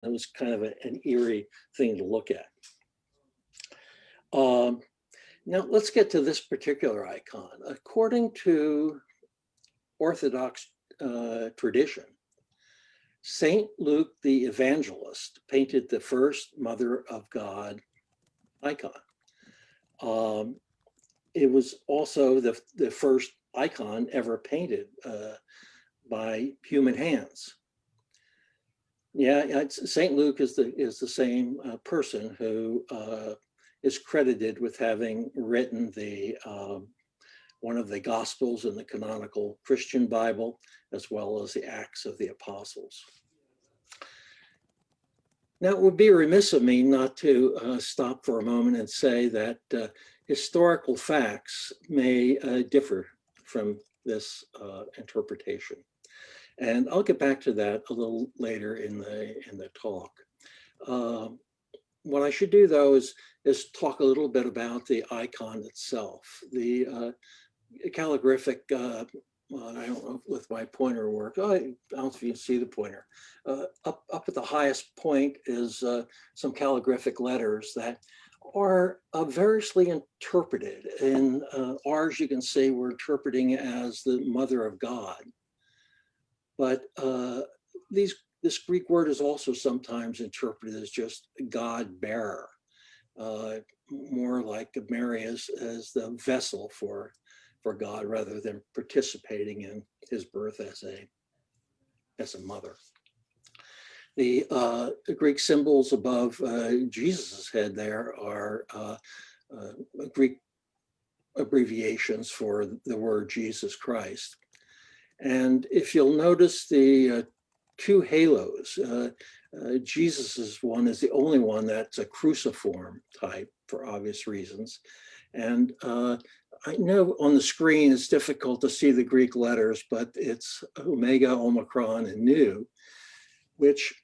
It was kind of an eerie thing to look at. Um, Now let's get to this particular icon. According to Orthodox tradition, Saint Luke the Evangelist painted the first Mother of God icon. Um, it was also the first icon ever painted by human hands. Yeah, Saint Luke is the same person who is credited with having written the one of the Gospels in the canonical Christian Bible, as well as the Acts of the Apostles. Now, it would be remiss of me not to stop for a moment and say that historical facts may differ from this interpretation. And I'll get back to that a little later in the talk. What I should do, though, is talk a little bit about the icon itself. The calligraphic, I don't know if my pointer work. I don't know if you can see the pointer. Up at the highest point is some calligraphic letters that are variously interpreted. In ours, you can say we're interpreting as the Mother of God. But this Greek word is also sometimes interpreted as just God bearer, more like Mary as the vessel for God rather than participating in his birth as a mother. The Greek symbols above Jesus's head there are Greek abbreviations for the word Jesus Christ. And if you'll notice the two halos, Jesus's one is the only one that's a cruciform type for obvious reasons. And I know on the screen it's difficult to see the Greek letters, but it's Omega, Omicron, and Nu, which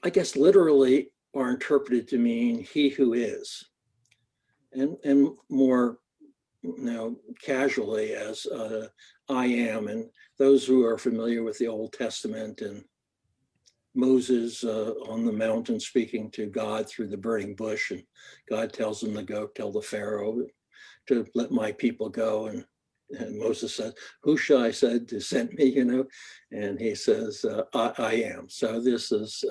I guess literally are interpreted to mean he who is, and more casually as I am. And those who are familiar with the Old Testament and Moses on the mountain speaking to God through the burning bush, and God tells him to go tell the Pharaoh to let my people go. And Moses said, who shall I said to send me, And he says, I am. So this is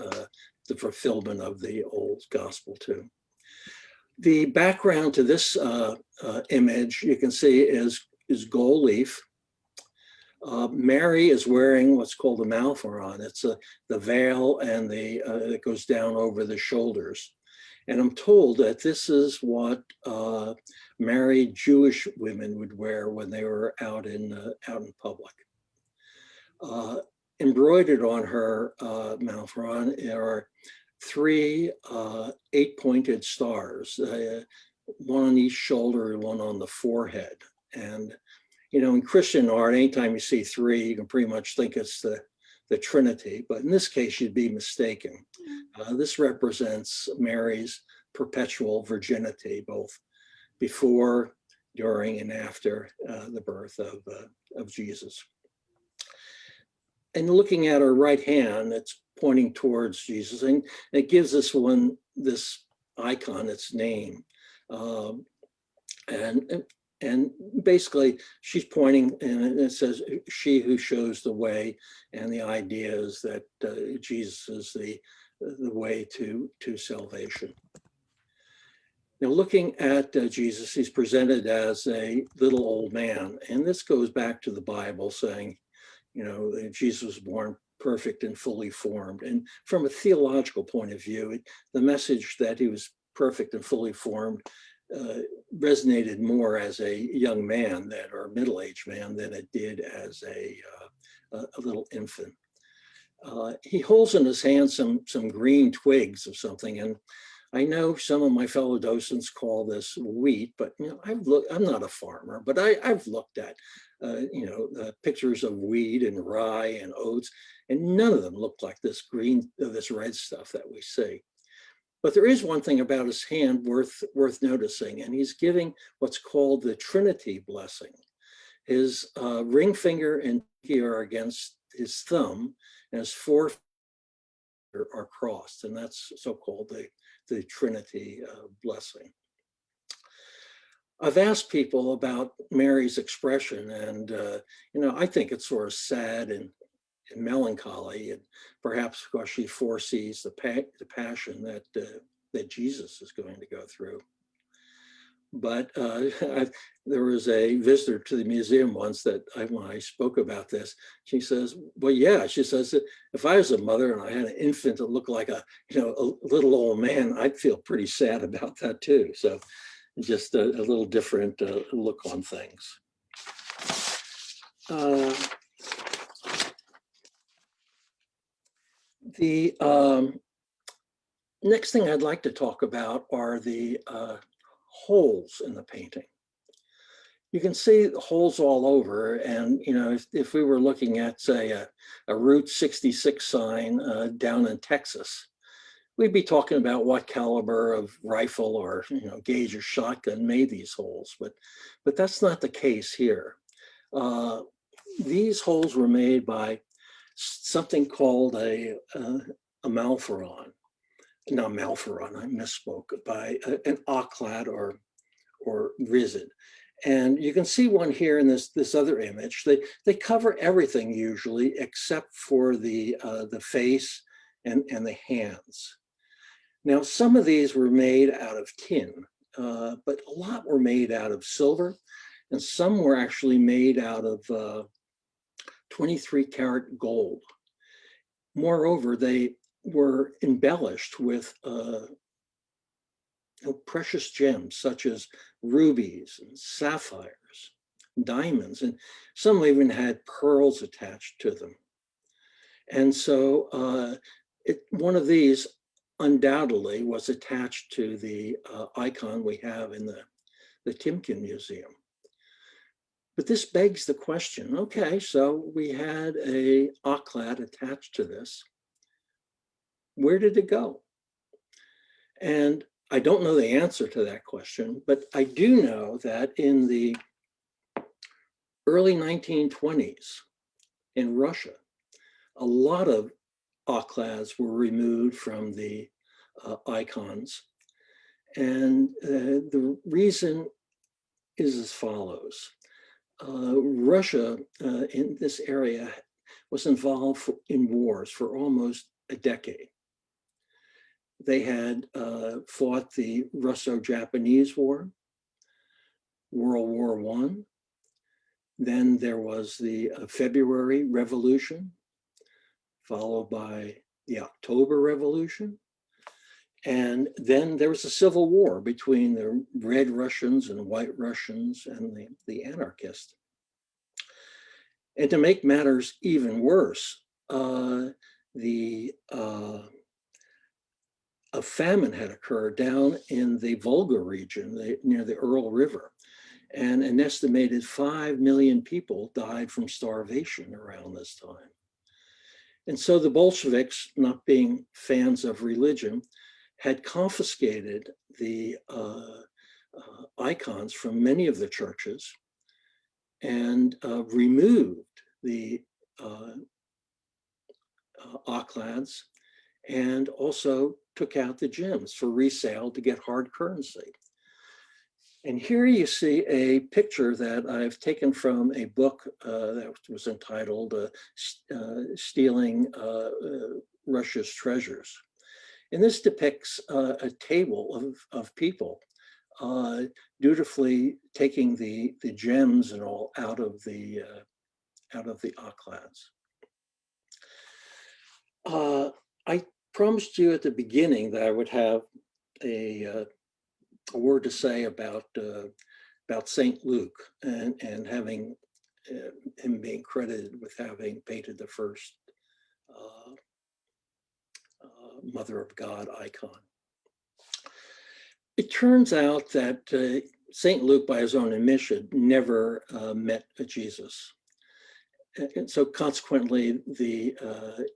the fulfillment of the old gospel too. The background to this image you can see is gold leaf. Mary is wearing what's called a malpharon. It's the veil and it goes down over the shoulders. And I'm told that this is what married Jewish women would wear when they were out in public. Embroidered on her malpharon are three 8-pointed stars, one on each shoulder and one on the forehead. And in Christian art, anytime you see three, you can pretty much think it's the Trinity, but in this case, you'd be mistaken. This represents Mary's perpetual virginity, both before, during, and after the birth of Jesus. And looking at her right hand, it's pointing towards Jesus, and it gives this icon its name. And basically, she's pointing, and it says, she who shows the way. And the idea is that Jesus is the way to salvation. Now, looking at Jesus, he's presented as a little old man. And this goes back to the Bible saying, Jesus was born perfect and fully formed. And from a theological point of view, the message that he was perfect and fully formed resonated more as a young man or middle-aged man than it did as a little infant. He holds in his hand some green twigs of something, and I know some of my fellow docents call this wheat, but I'm not a farmer, but I've looked at pictures of wheat and rye and oats, and none of them look like this red stuff that we see. But there is one thing about his hand worth noticing, and he's giving what's called the Trinity blessing. His ring finger and pinky are against his thumb, and his forefinger are crossed, and that's so-called the Trinity blessing. I've asked people about Mary's expression, and I think it's sort of sad and melancholy, and perhaps because she foresees the passion that Jesus is going to go through. But there was a visitor to the museum once that when I spoke about this, she says, well, yeah, she says, if I was a mother and I had an infant that looked like a little old man, I'd feel pretty sad about that too. So just a little different look on things. The next thing I'd like to talk about are the holes in the painting. You can see the holes all over, and if we were looking at, say, a Route 66 sign down in Texas, we'd be talking about what caliber of rifle or gauge or shotgun made these holes, but that's not the case here. These holes were made by something called a malferon. Not malferon, I misspoke, by an oclad or rizid. And you can see one here in this other image. They cover everything usually except for the face and the hands. Now, some of these were made out of tin, but a lot were made out of silver, and some were actually made out of 23 karat gold. Moreover, they were embellished with precious gems such as rubies and sapphires, diamonds, and some even had pearls attached to them. And so one of these undoubtedly was attached to the icon we have in the Timken Museum. But this begs the question, okay, so we had a oclad attached to this. Where did it go? And I don't know the answer to that question, but I do know that in the early 1920s in Russia, a lot of oclads were removed from the icons. And the reason is as follows. Russia in this area was involved in wars for almost a decade. They had fought the Russo-Japanese War, World War I. Then there was the February Revolution, followed by the October Revolution. And then there was a civil war between the Red Russians and White Russians and the anarchists. And to make matters even worse, a famine had occurred down in the Volga region near the Ural River. And an estimated 5 million people died from starvation around this time. And so the Bolsheviks, not being fans of religion, had confiscated the icons from many of the churches and removed the oclads and also took out the gems for resale to get hard currency. And here you see a picture that I've taken from a book that was entitled Stealing Russia's Treasures. And this depicts a table of people dutifully taking the gems and all out of the oclads. I promised you at the beginning that I would have a word to say about Saint Luke and having him being credited with having painted the first Mother of God icon. It turns out that Saint Luke, by his own admission, never met Jesus. And so consequently, the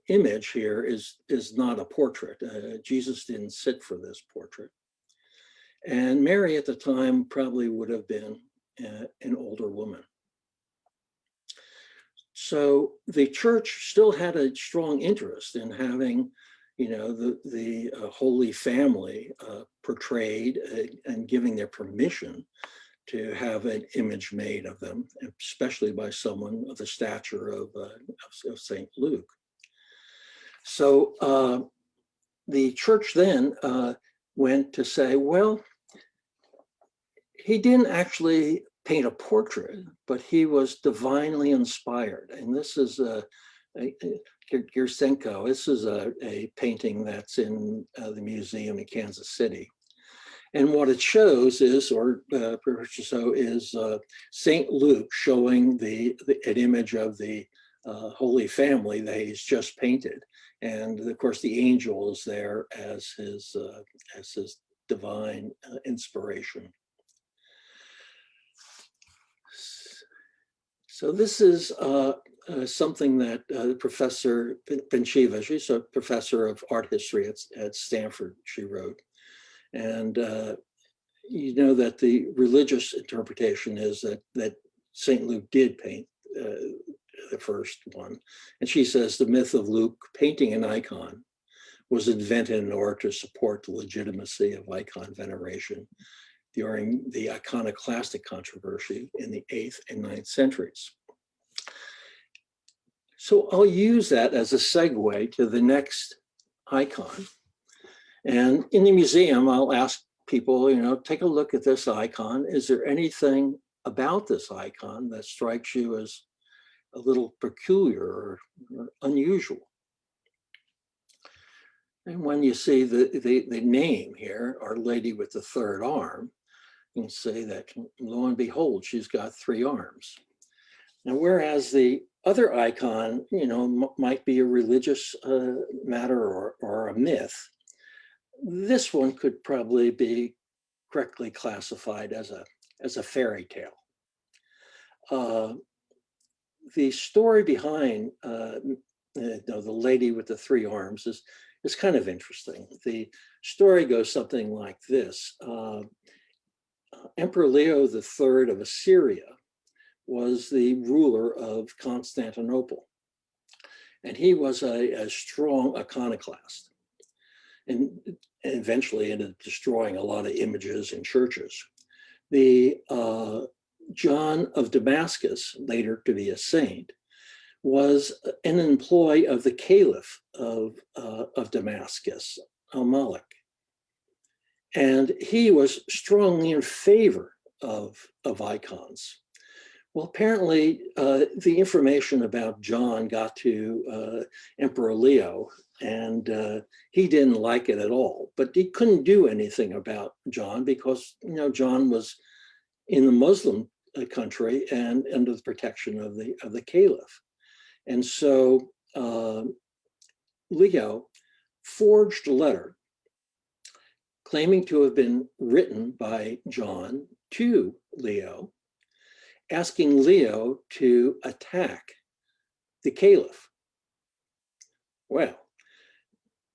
image here is not a portrait. Jesus didn't sit for this portrait. And Mary at the time probably would have been an older woman. So the church still had a strong interest in having the Holy Family portrayed and giving their permission to have an image made of them, especially by someone of the stature of St. Luke. So the church then went to say, well, he didn't actually paint a portrait, but he was divinely inspired. And this is Gersenko. This is a painting that's in the museum in Kansas City. And what it shows is, is St. Luke showing an image of the Holy Family that he's just painted. And of course, the angel is there as his divine inspiration. So this is something that Professor Penchiva, she's a professor of art history at Stanford, she wrote. And you know that the religious interpretation is that St. Luke did paint the first one. And she says the myth of Luke painting an icon was invented in order to support the legitimacy of icon veneration during the iconoclastic controversy in the 8th and 9th centuries. So I'll use that as a segue to the next icon. And in the museum, I'll ask people, take a look at this icon. Is there anything about this icon that strikes you as a little peculiar or unusual? And when you see the name here, Our Lady with the Third Arm, you can say that, lo and behold, she's got 3 arms. Now, whereas the other icon, might be a religious matter or a myth, this one could probably be correctly classified as a fairy tale. The story behind the Lady with the 3 arms is kind of interesting. The story goes something like this. Emperor Leo III of Assyria was the ruler of Constantinople, and he was a strong iconoclast, and eventually ended up destroying a lot of images in churches. The John of Damascus, later to be a saint, was an employee of the Caliph of Damascus, al-Malik. And he was strongly in favor of icons. Well, apparently the information about John got to Emperor Leo, and he didn't like it at all, but he couldn't do anything about John because, John was in the Muslim country and under the protection of the Caliph. And so Leo forged a letter claiming to have been written by John to Leo, asking Leo to attack the Caliph. Well,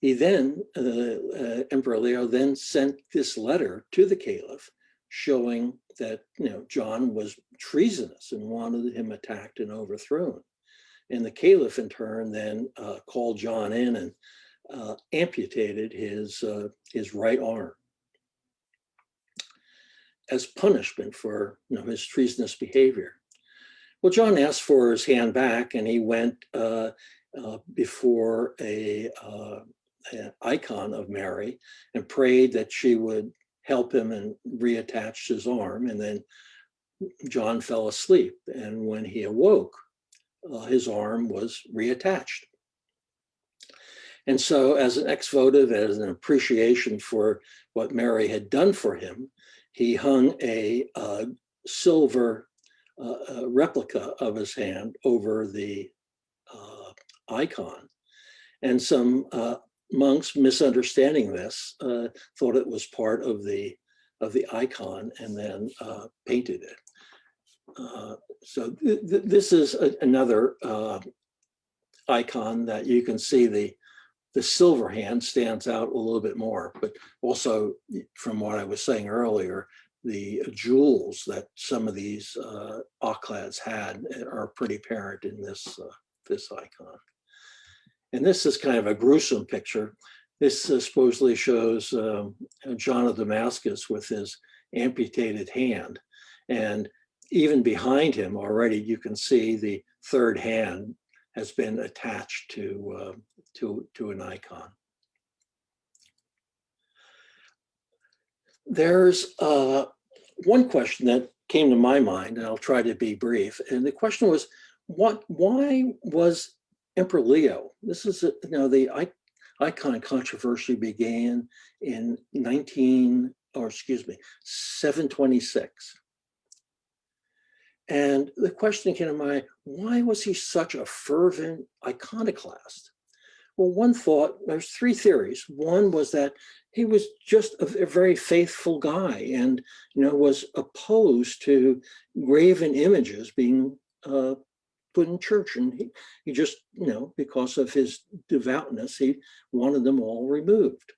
he then, Emperor Leo then sent this letter to the Caliph showing that, John was treasonous and wanted him attacked and overthrown. And the Caliph in turn then called John in and amputated his right arm as punishment for his treasonous behavior. Well, John asked for his hand back, and he went before an icon of Mary and prayed that she would help him and reattach his arm. And then John fell asleep, and when he awoke, his arm was reattached. And so, as an ex-votive, as an appreciation for what Mary had done for him, he hung a silver replica of his hand over the icon. And some monks, misunderstanding this, thought it was part of the icon and then painted it. So this is another icon that you can see the silver hand stands out a little bit more, but also from what I was saying earlier, the jewels that some of these Occlads had are pretty apparent in this icon. And this is kind of a gruesome picture. This supposedly shows John of Damascus with his amputated hand. And even behind him already, you can see the third hand has been attached to an icon. There's one question that came to my mind, and I'll try to be brief. And the question was, why was Emperor Leo? This is, the icon controversy began in 726. And the question came to mind, why was he such a fervent iconoclast? Well, one thought, there's three theories. One was that he was just a very faithful guy and, was opposed to graven images being put in church. And he just, because of his devoutness, he wanted them all removed.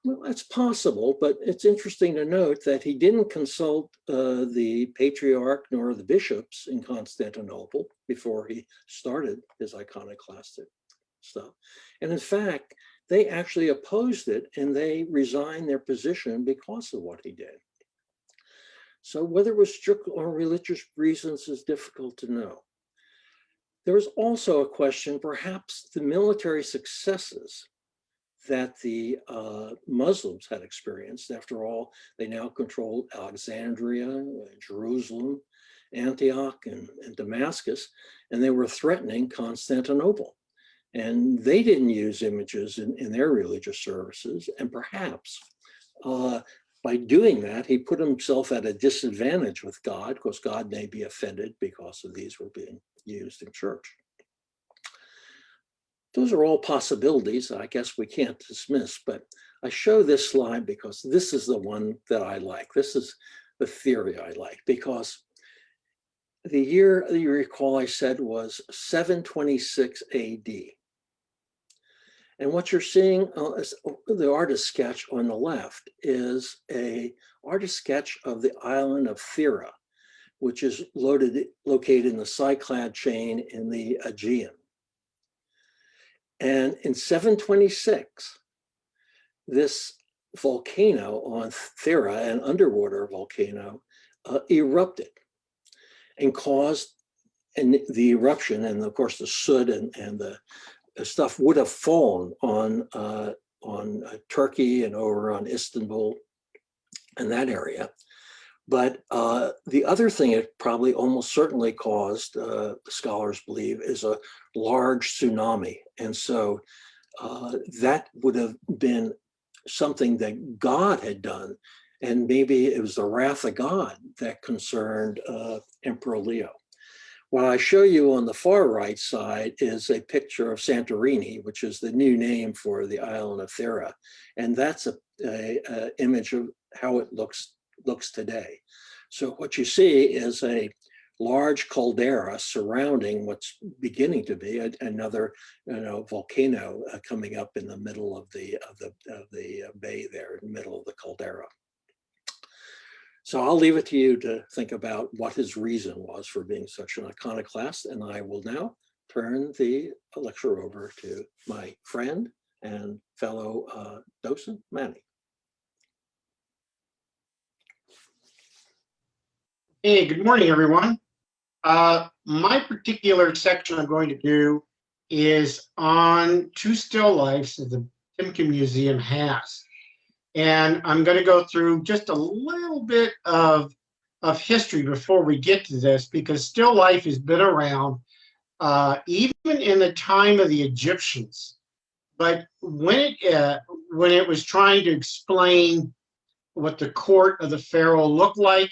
Well, that's possible, but it's interesting to note that he didn't consult the patriarch nor the bishops in Constantinople before he started his iconoclastic stuff. And in fact, they actually opposed it and they resigned their position because of what he did. So whether it was strict or religious reasons is difficult to know. There was also a question, perhaps the military successes that the Muslims had experienced. After all, they now controlled Alexandria, Jerusalem, Antioch, and Damascus, and they were threatening Constantinople. And they didn't use images in their religious services. And perhaps by doing that, he put himself at a disadvantage with God, because God may be offended because of these were being used in church. Those are all possibilities I guess we can't dismiss, but I show this slide because this is the one that I like. This is the theory I like, because the year you recall I said was 726 AD. And what you're seeing is the artist sketch on the left is an artist sketch of the island of Thera, which is located in the Cyclad chain in the Aegean. And in 726, this volcano on Thera, an underwater volcano, erupted and caused the eruption. And of course, the soot and the stuff would have fallen on Turkey and over on Istanbul and that area. But the other thing it probably almost certainly caused, scholars believe, is a large tsunami. And so that would have been something that God had done. And maybe it was the wrath of God that concerned Emperor Leo. What I show you on the far right side is a picture of Santorini, which is the new name for the island of Thera. And that's a image of how it looks today. So what you see is a large caldera surrounding what's beginning to be another volcano coming up in the middle of the bay there, in the middle of the caldera. So I'll leave it to you to think about what his reason was for being such an iconoclast, and I will now turn the lecture over to my friend and fellow docent, Manny. Hey, good morning, everyone. My particular section I'm going to do is on two still lifes that the Timken Museum has. And I'm going to go through just a little bit of history before we get to this, because still life has been around even in the time of the Egyptians. But when it was trying to explain what the court of the pharaoh looked like,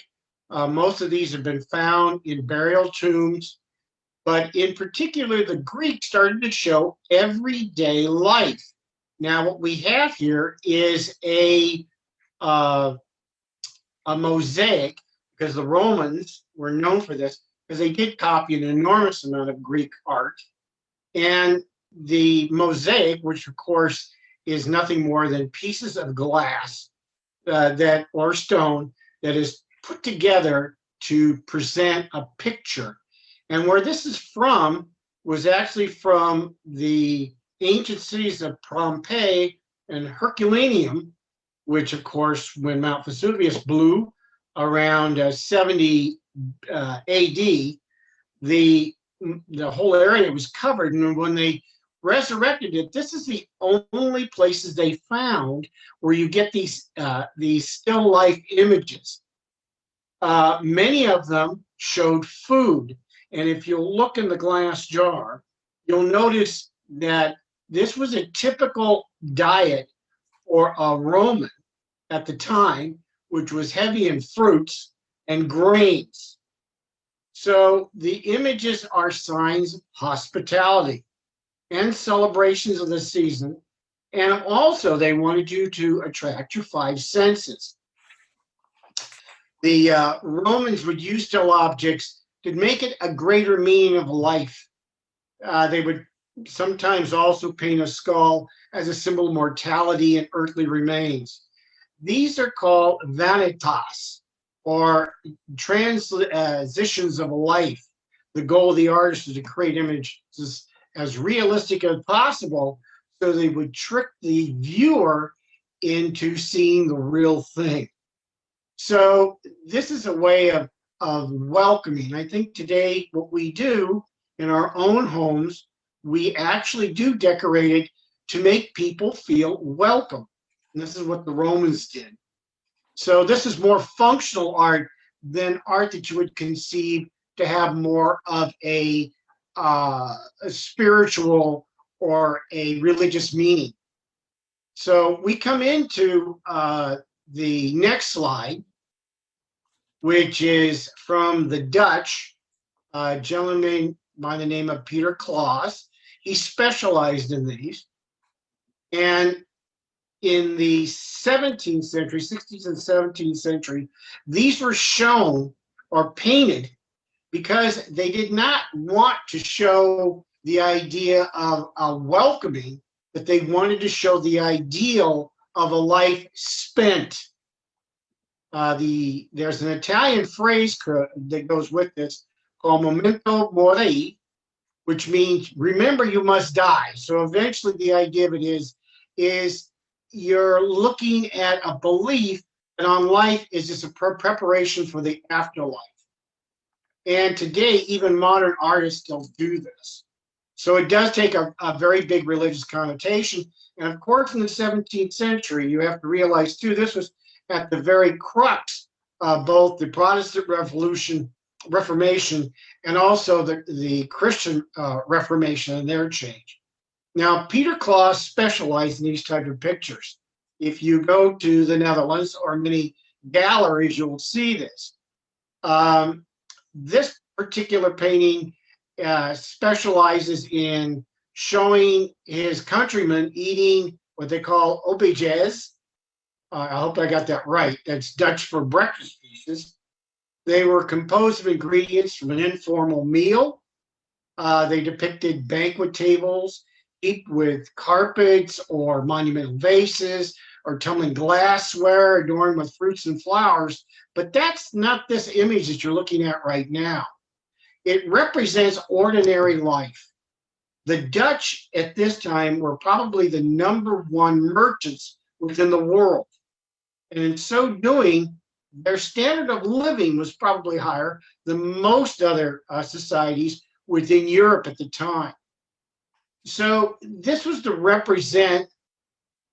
most of these have been found in burial tombs, but in particular, the Greeks started to show everyday life. Now, what we have here is a mosaic, because the Romans were known for this, because they did copy an enormous amount of Greek art. And the mosaic, which of course is nothing more than pieces of glass or stone that is put together to present a picture. And where this is from was actually from the ancient cities of Pompeii and Herculaneum, which, of course, when Mount Vesuvius blew around 70 AD, the whole area was covered. And when they resurrected it, this is the only places they found where you get these still life images. Many of them showed food. And if you'll look in the glass jar, you'll notice that this was a typical diet for a Roman at the time, which was heavy in fruits and grains. So the images are signs of hospitality and celebrations of the season. And also they wanted you to attract your five senses. The Romans would use still objects to make it a greater meaning of life. They would sometimes also paint a skull as a symbol of mortality and earthly remains. These are called vanitas, or transitions of life. The goal of the artist is to create images as realistic as possible so they would trick the viewer into seeing the real thing. So this is a way of welcoming. I think today what we do in our own homes, we actually do decorate it to make people feel welcome. And this is what the Romans did. So this is more functional art than art that you would conceive to have more of a spiritual or a religious meaning. So we come into the next slide, which is from the Dutch, a gentleman by the name of Peter Klaas. He specialized in these. And in the 17th century, 16th and 17th century, these were shown or painted because they did not want to show the idea of a welcoming, but they wanted to show the ideal of a life spent. There's an Italian phrase that goes with this called memento mori, which means remember you must die. So eventually the idea of it is you're looking at a belief that on life is just a preparation for the afterlife. And today, even modern artists still do this. So it does take a very big religious connotation. And of course, in the 17th century, you have to realize too, this was at the very crux of both the Protestant Reformation, and also the Christian Reformation and their change. Now, Peter Klaas specialized in these type of pictures. If you go to the Netherlands or many galleries, you'll see this. This particular painting specializes in showing his countrymen eating what they call obejes. I hope I got that right. That's Dutch for breakfast pieces. They were composed of ingredients from an informal meal. They depicted banquet tables heaped with carpets or monumental vases or tumbling glassware adorned with fruits and flowers. But that's not this image that you're looking at right now. It represents ordinary life. The Dutch at this time were probably the #1 merchants within the world. And in so doing, their standard of living was probably higher than most other societies within Europe at the time. So this was to represent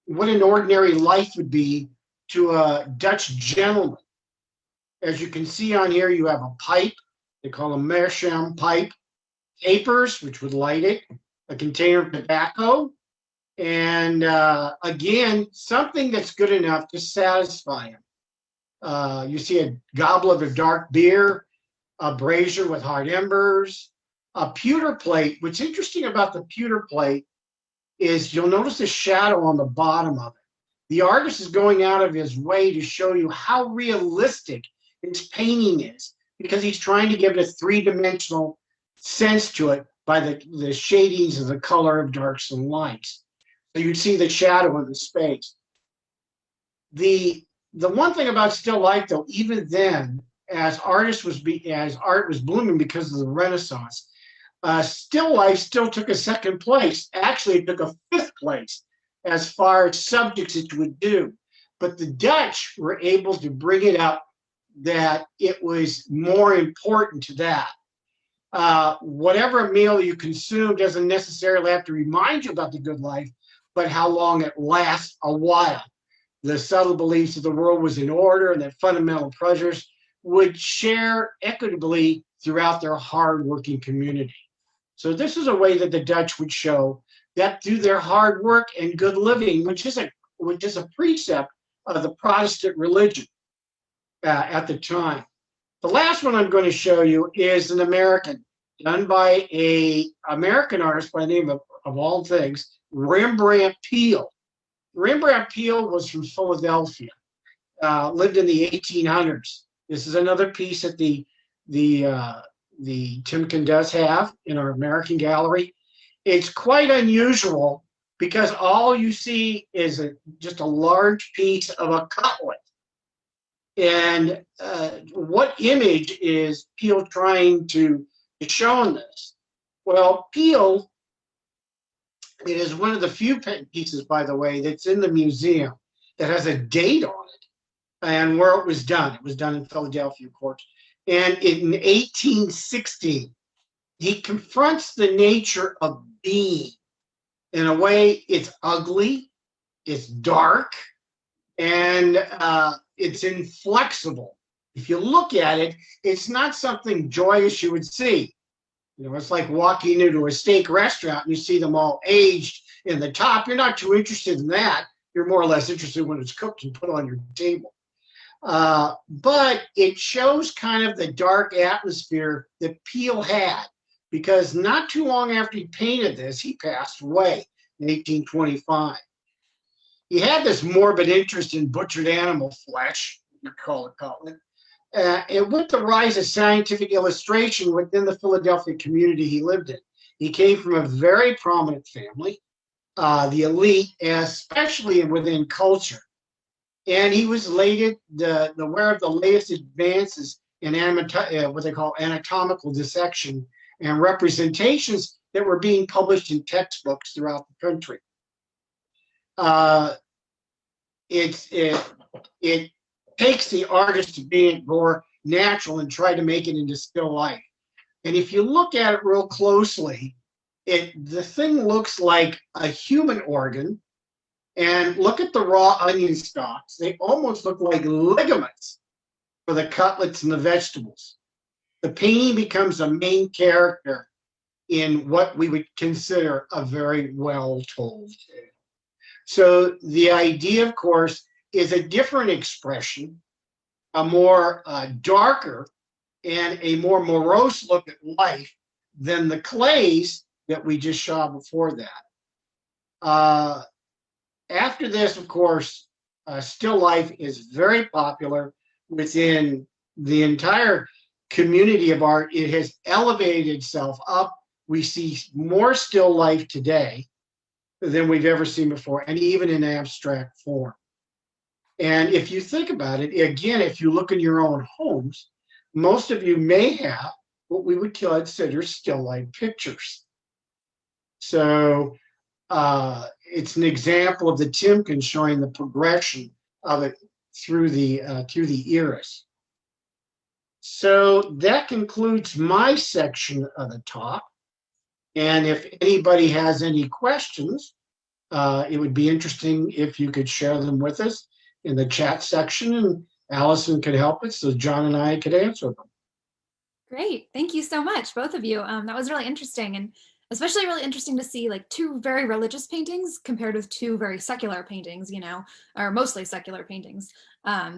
what an ordinary life would be to a Dutch gentleman. As you can see on here, you have a pipe. They call a meerschaum pipe. Tapers, which would light it. A container of tobacco. And again, something that's good enough to satisfy him. You see a goblet of dark beer, a brazier with hot embers, a pewter plate. What's interesting about the pewter plate is you'll notice the shadow on the bottom of it. The artist is going out of his way to show you how realistic his painting is because he's trying to give it a three-dimensional sense to it by the shadings of the color of darks and lights. So you see the shadow in the space. The one thing about still life, though, even then, as art was blooming because of the Renaissance, Still life still took a second place. Actually, it took a fifth place as far as subjects it would do. But the Dutch were able to bring it up that it was more important to that. Whatever meal you consume doesn't necessarily have to remind you about the good life, but how long it lasts a while. The subtle beliefs of the world was in order and that fundamental pleasures would share equitably throughout their hardworking community. So this is a way that the Dutch would show that through their hard work and good living, which is a precept of the Protestant religion at the time. The last one I'm going to show you is an American, done by a American artist by the name of all things, Rembrandt Peale. Rembrandt Peale was from Philadelphia, lived in the 1800s. This is another piece that the Timken does have in our American gallery. It's quite unusual because all you see is just a large piece of a cutlet. And what image is Peale trying to show in this? Well, Peale, it is one of the few pieces, by the way, that's in the museum that has a date on it and where it was done. It was done in Philadelphia, of course. And in 1816, he confronts the nature of being. In a way, it's ugly, it's dark, and it's inflexible. If you look at it, it's not something joyous you would see. You know, it's like walking into a steak restaurant and you see them all aged in the top. You're not too interested in that. You're more or less interested when it's cooked and put on your table. But it shows kind of the dark atmosphere that Peale had, because not too long after he painted this, he passed away in 1825. He had this morbid interest in butchered animal flesh, you call it. And with the rise of scientific illustration within the Philadelphia community he lived in, he came from a very prominent family, the elite, especially within culture. And he was the aware of the latest advances in what they call anatomical dissection and representations that were being published in textbooks throughout the country. It takes the artist to being more natural and try to make it into still life. And if you look at it real closely, the thing looks like a human organ. And look at the raw onion stalks. They almost look like ligaments for the cutlets and the vegetables. The painting becomes a main character in what we would consider a very well-told tale. So the idea, of course, is a different expression, a more darker and a more morose look at life than the clays that we just saw before that. After this, of course, still life is very popular within the entire community of art. It has elevated itself up. We see more still life today than we've ever seen before, and even in abstract form. And if you think about it, again, if you look in your own homes, most of you may have what we would consider still life pictures. So it's an example of the Timken showing the progression of it through the eras. So that concludes my section of the talk. And if anybody has any questions, it would be interesting if you could share them with us in the chat section, and Allison could help us so John and I could answer them. Great. Thank you so much, both of you. That was really interesting, and especially really interesting to see like two very religious paintings compared with two very secular paintings, you know, or mostly secular paintings.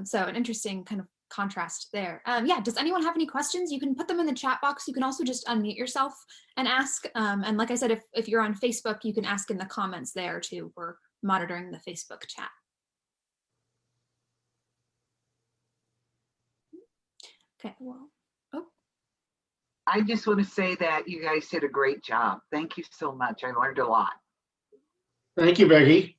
So an interesting kind of contrast there. Yeah, does anyone have any questions? You can put them in the chat box. You can also just unmute yourself and ask. And like I said, if you're on Facebook, you can ask in the comments there too. We're monitoring the Facebook chat. Okay, well, oh. I just want to say that you guys did a great job. Thank you so much. I learned a lot. Thank you, Becky.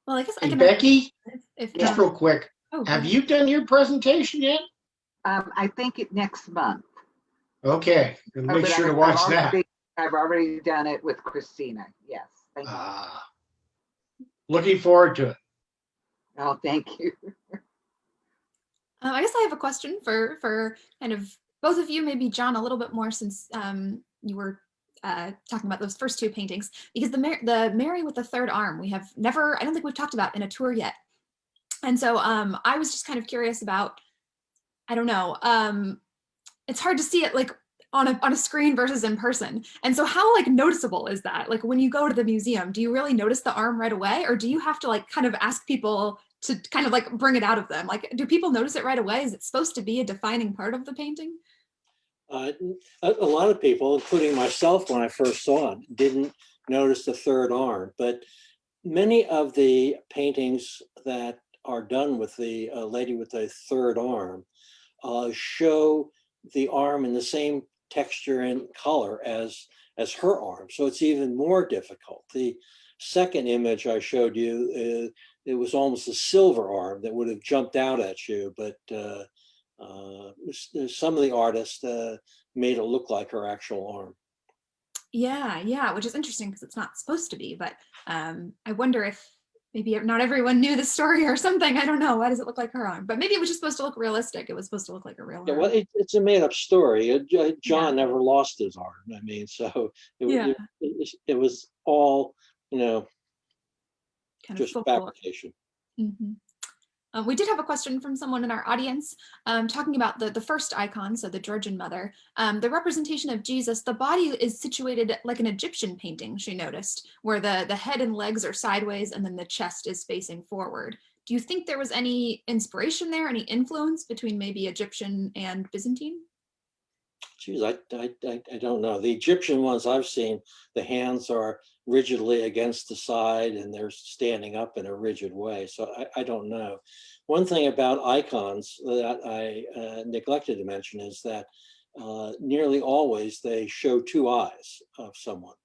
Well, I guess Hey, I can. Becky, If just real quick, Oh, Have good. you done your presentation yet? I think it next month. Okay, and make But sure to watch I've that. I've already done it with Christina. Yes, thank you. Looking forward to it. Oh, thank you. I guess I have a question for kind of both of you, maybe John a little bit more since you were talking about those first two paintings, because the Mary with the third arm we have never, I don't think we've talked about in a tour yet. And so I was just kind of curious about, I don't know, it's hard to see it like on a screen versus in person. And so how like noticeable is that? Like when you go to the museum, do you really notice the arm right away? Or do you have to like kind of ask people to kind of like bring it out of them? Like, do people notice it right away? Is it supposed to be a defining part of the painting? A lot of people, including myself when I first saw it, didn't notice the third arm, but many of the paintings that are done with the lady with the third arm show the arm in the same texture and color as her arm. So it's even more difficult. The second image I showed you, it was almost a silver arm that would have jumped out at you, but some of the artists made it look like her actual arm. Yeah, which is interesting because it's not supposed to be, but I wonder if maybe not everyone knew the story or something. I don't know. Why does it look like her arm? But maybe it was just supposed to look realistic. It was supposed to look like a real Yeah, arm. well, it's a made up story. John Yeah. never lost his arm. I mean, so Yeah. it was all, Kind of just folklore. fabrication. Mhm. We did have a question from someone in our audience talking about the first icon, so the Georgian Mother. The representation of Jesus, the body is situated like an Egyptian painting, she noticed, where the head and legs are sideways and then the chest is facing forward. Do you think there was any inspiration there, any influence between maybe Egyptian and Byzantine? Geez, I don't know. The Egyptian ones I've seen, the hands are rigidly against the side and they're standing up in a rigid way. So I don't know. One thing about icons that I neglected to mention is that nearly always they show two eyes of someone.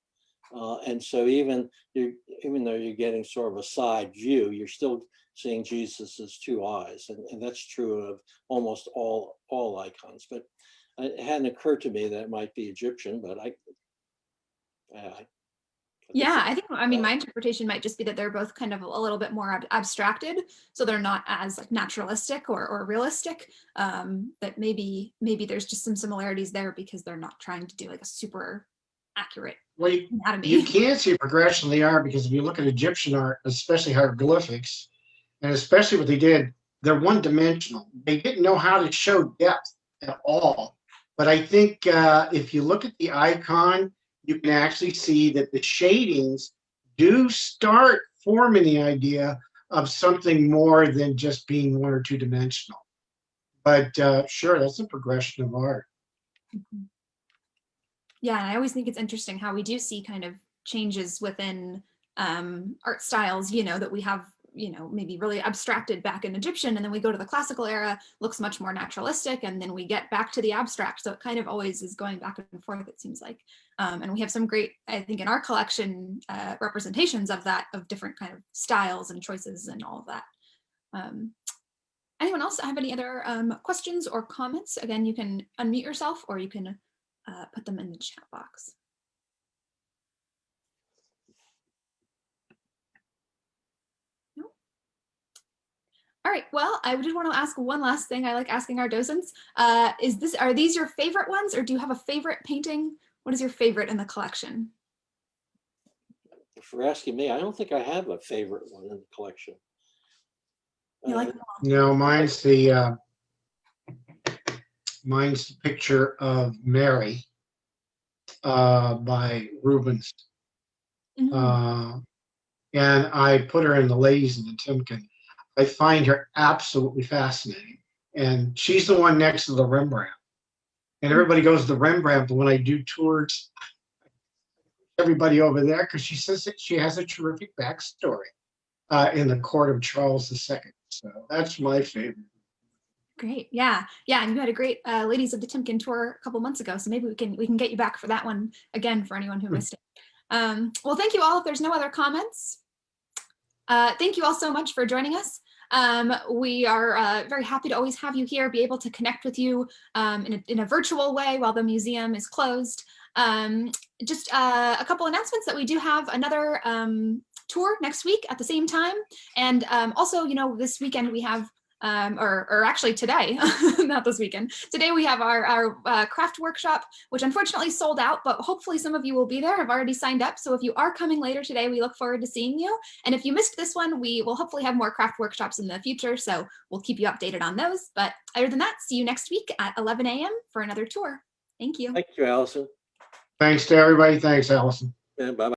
And so even though you're getting sort of a side view, you're still seeing Jesus's two eyes. And that's true of almost all icons. But it hadn't occurred to me that it might be Egyptian, but I Yeah, I think, I mean, my interpretation might just be that they're both kind of a little bit more abstracted, so they're not as like naturalistic or realistic. That maybe there's just some similarities there because they're not trying to do like a super accurate Well, anatomy. you can see a progression in the art because if you look at Egyptian art, especially hieroglyphics, and especially what they did, they're one-dimensional. They didn't know how to show depth at all. But I think if you look at the icon, you can actually see that the shadings do start forming the idea of something more than just being one or two dimensional. But sure, that's a progression of art. Mhm. Yeah, and I always think it's interesting how we do see kind of changes within art styles, that we have, maybe really abstracted back in Egyptian, and then we go to the classical era, looks much more naturalistic, and then we get back to the abstract. So it kind of always is going back and forth, it seems like. And we have some great, I think, in our collection, representations of that, of different kind of styles and choices and all of that. Anyone else have any other questions or comments? Again, you can unmute yourself or you can put them in the chat box. No? All right, well, I did want to ask one last thing I like asking our docents. Are these your favorite ones, or do you have a favorite painting? What is your favorite in the collection? If you're asking me, I don't think I have a favorite one in the collection. You like No, mine's the picture of Mary by Rubens. And I put her in the ladies in the Timken. I find her absolutely fascinating. And she's the one next to the Rembrandt. And everybody goes to the Rembrandt, but when I do tours, everybody over there, because she says that she has a terrific backstory in the court of Charles II. So that's my favorite. Great, yeah, and you had a great Ladies of the Timken tour a couple months ago, so maybe we can get you back for that one again for anyone who missed it. Well, thank you all. If there's no other comments, thank you all so much for joining us. We are very happy to always have you here, be able to connect with you in a virtual way while the museum is closed. Just a couple announcements that we do have another tour next week at the same time. And also, you know, this weekend we have, or actually today, not this weekend, today we have our craft workshop, which unfortunately sold out, but hopefully some of you will be there. I've already signed up. So if you are coming later today, we look forward to seeing you. And if you missed this one, we will hopefully have more craft workshops in the future. So we'll keep you updated on those. But other than that, see you next week at 11 a.m. for another tour. Thank you. Thank you, Allison. Thanks to everybody. Thanks, Allison. And bye-bye.